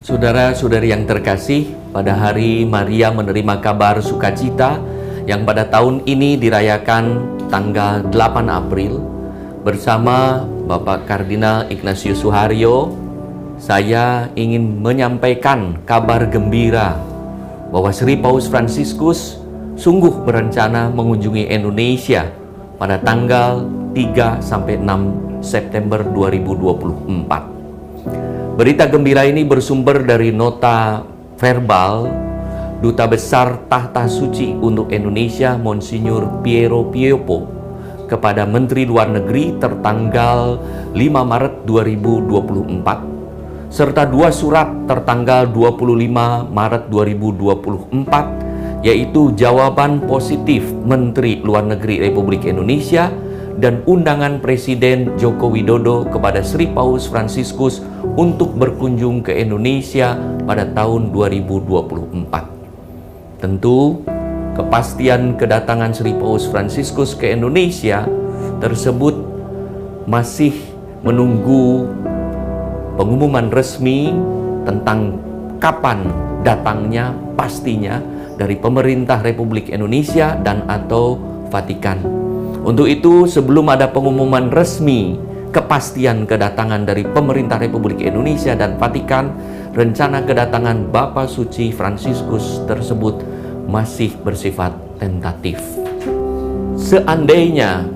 Saudara-saudari yang terkasih, pada hari Maria menerima kabar sukacita yang pada tahun ini dirayakan tanggal 8 April, bersama Bapak Kardinal Ignatius Suharyo, saya ingin menyampaikan kabar gembira bahwa Sri Paus Fransiskus sungguh berencana mengunjungi Indonesia pada tanggal 3-6 September 2024. Berita gembira ini bersumber dari nota verbal Duta Besar Tahta Suci untuk Indonesia Monsinyur Piero Piopo kepada Menteri Luar Negeri tertanggal 5 Maret 2024, serta dua surat tertanggal 25 Maret 2024, yaitu jawaban positif Menteri Luar Negeri Republik Indonesia dan undangan Presiden Joko Widodo kepada Sri Paus Fransiskus untuk berkunjung ke Indonesia pada tahun 2024. Tentu, kepastian kedatangan Sri Paus Fransiskus ke Indonesia tersebut masih menunggu pengumuman resmi tentang kapan datangnya pastinya dari pemerintah Republik Indonesia dan atau Vatikan. Untuk itu, sebelum ada pengumuman resmi kepastian kedatangan dari pemerintah Republik Indonesia dan Vatikan, rencana kedatangan Bapak Suci Fransiskus tersebut masih bersifat tentatif. Seandainya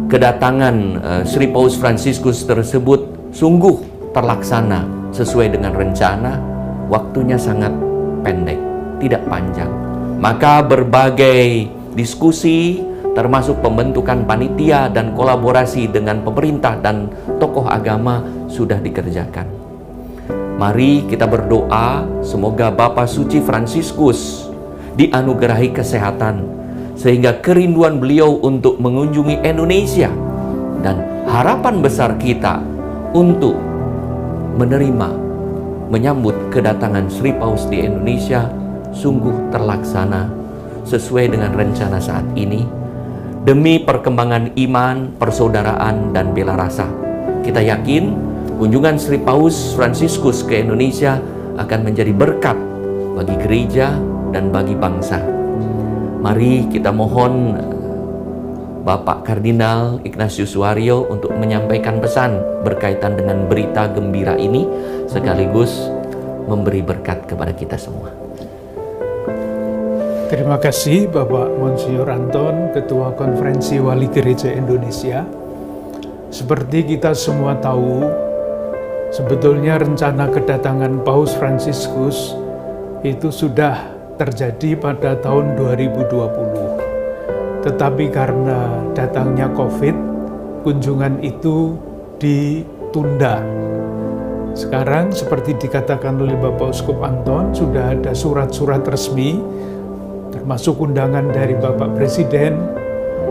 kedatangan Sri Paus Fransiskus tersebut sungguh terlaksana sesuai dengan rencana, waktunya sangat pendek, tidak panjang. Maka berbagai diskusi termasuk pembentukan panitia dan kolaborasi dengan pemerintah dan tokoh agama sudah dikerjakan. Mari kita berdoa semoga Bapak Suci Fransiskus dianugerahi kesehatan sehingga kerinduan beliau untuk mengunjungi Indonesia dan harapan besar kita untuk menyambut kedatangan Sri Paus di Indonesia sungguh terlaksana sesuai dengan rencana saat ini. Demi perkembangan iman, persaudaraan, dan bela rasa, kita yakin kunjungan Sri Paus Fransiskus ke Indonesia akan menjadi berkat bagi gereja dan bagi bangsa. Mari kita mohon Bapak Kardinal Ignatius Suharyo untuk menyampaikan pesan berkaitan dengan berita gembira ini, sekaligus memberi berkat kepada kita semua. Terima kasih Bapak Monsinyur Anton, Ketua Konferensi Wali Gereja Indonesia. Seperti kita semua tahu, sebetulnya rencana kedatangan Paus Fransiskus itu sudah terjadi pada tahun 2020. Tetapi karena datangnya COVID, kunjungan itu ditunda. Sekarang seperti dikatakan oleh Bapak Uskup Anton, sudah ada surat-surat resmi termasuk undangan dari Bapak Presiden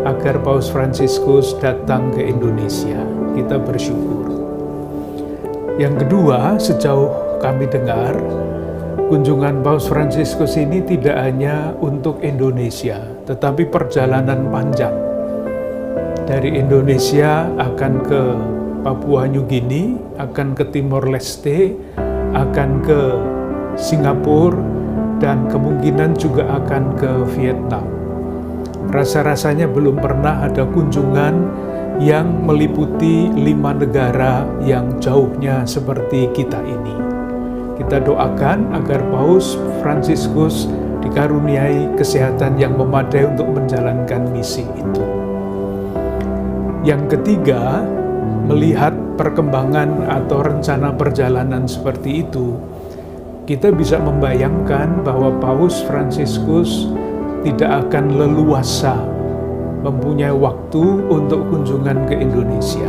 agar Paus Fransiskus datang ke Indonesia. Kita bersyukur. Yang kedua, sejauh kami dengar, kunjungan Paus Fransiskus ini tidak hanya untuk Indonesia, tetapi perjalanan panjang. Dari Indonesia akan ke Papua New Guinea, akan ke Timor Leste, akan ke Singapura, dan kemungkinan juga akan ke Vietnam. Rasa-rasanya belum pernah ada kunjungan yang meliputi 5 negara yang jauhnya seperti kita ini. Kita doakan agar Paus Fransiskus dikaruniai kesehatan yang memadai untuk menjalankan misi itu. Yang ketiga, melihat perkembangan atau rencana perjalanan seperti itu, kita bisa membayangkan bahwa Paus Fransiskus tidak akan leluasa mempunyai waktu untuk kunjungan ke Indonesia.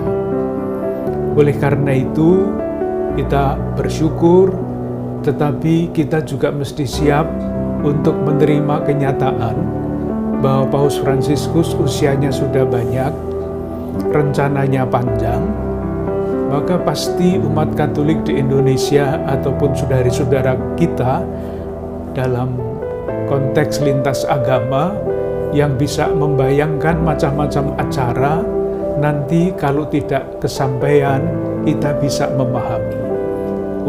Oleh karena itu, kita bersyukur, tetapi kita juga mesti siap untuk menerima kenyataan bahwa Paus Fransiskus usianya sudah banyak, rencananya panjang, maka pasti umat Katolik di Indonesia ataupun saudara-saudara kita dalam konteks lintas agama yang bisa membayangkan macam-macam acara, nanti kalau tidak kesampaian kita bisa memahami.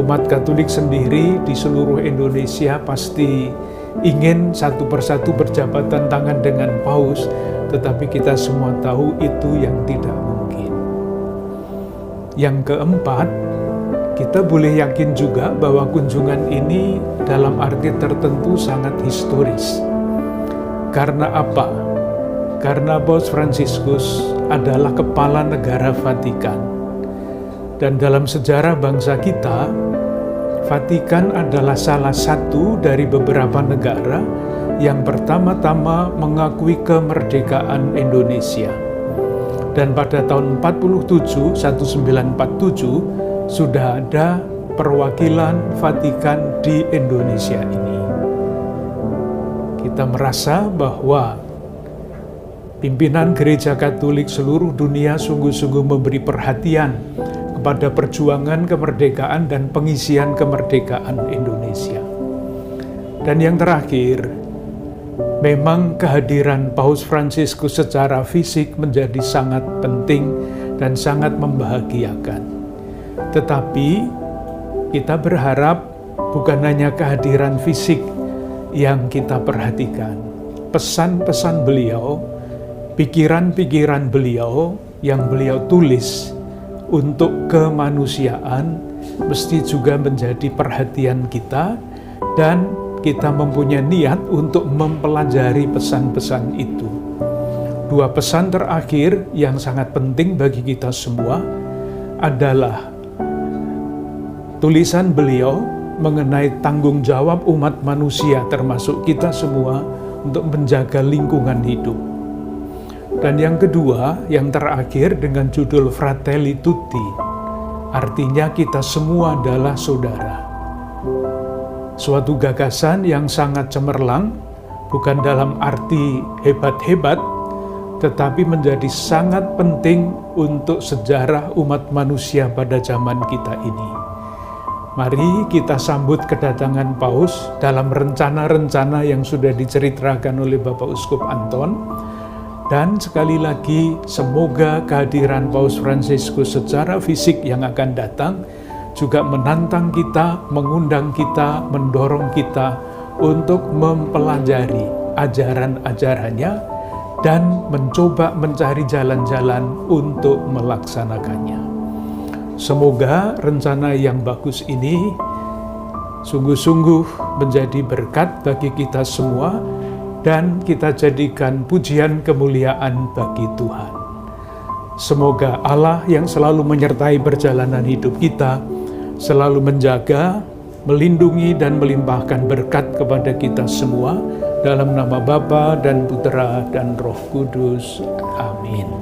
Umat Katolik sendiri di seluruh Indonesia pasti ingin satu persatu berjabatan tangan dengan Paus, tetapi kita semua tahu itu yang tidak mungkin. Yang keempat, kita boleh yakin juga bahwa kunjungan ini dalam arti tertentu sangat historis. Karena apa? Karena Paus Fransiskus adalah kepala negara Vatikan. Dan dalam sejarah bangsa kita, Vatikan adalah salah satu dari beberapa negara yang pertama-tama mengakui kemerdekaan Indonesia. Dan pada tahun 1947 sudah ada perwakilan Vatikan di Indonesia ini. Kita merasa bahwa pimpinan Gereja Katolik seluruh dunia sungguh-sungguh memberi perhatian kepada perjuangan kemerdekaan dan pengisian kemerdekaan Indonesia. Dan yang terakhir, memang kehadiran Paus Fransiskus secara fisik menjadi sangat penting dan sangat membahagiakan. Tetapi kita berharap bukan hanya kehadiran fisik yang kita perhatikan. Pesan-pesan beliau, pikiran-pikiran beliau yang beliau tulis untuk kemanusiaan mesti juga menjadi perhatian kita, dan kita mempunyai niat untuk mempelajari pesan-pesan itu. Dua pesan terakhir yang sangat penting bagi kita semua adalah tulisan beliau mengenai tanggung jawab umat manusia termasuk kita semua untuk menjaga lingkungan hidup. Dan yang kedua, yang terakhir dengan judul Fratelli Tutti, artinya kita semua adalah saudara. Suatu gagasan yang sangat cemerlang, bukan dalam arti hebat-hebat, tetapi menjadi sangat penting untuk sejarah umat manusia pada zaman kita ini. Mari kita sambut kedatangan Paus dalam rencana-rencana yang sudah diceritakan oleh Bapak Uskup Anton. Dan sekali lagi, semoga kehadiran Paus Fransiskus secara fisik yang akan datang juga menantang kita, mengundang kita, mendorong kita untuk mempelajari ajaran-ajarannya dan mencoba mencari jalan-jalan untuk melaksanakannya. Semoga rencana yang bagus ini sungguh-sungguh menjadi berkat bagi kita semua dan kita jadikan pujian kemuliaan bagi Tuhan. Semoga Allah yang selalu menyertai perjalanan hidup kita, selalu menjaga, melindungi dan melimpahkan berkat kepada kita semua, dalam nama Bapa dan Putera dan Roh Kudus. Amin.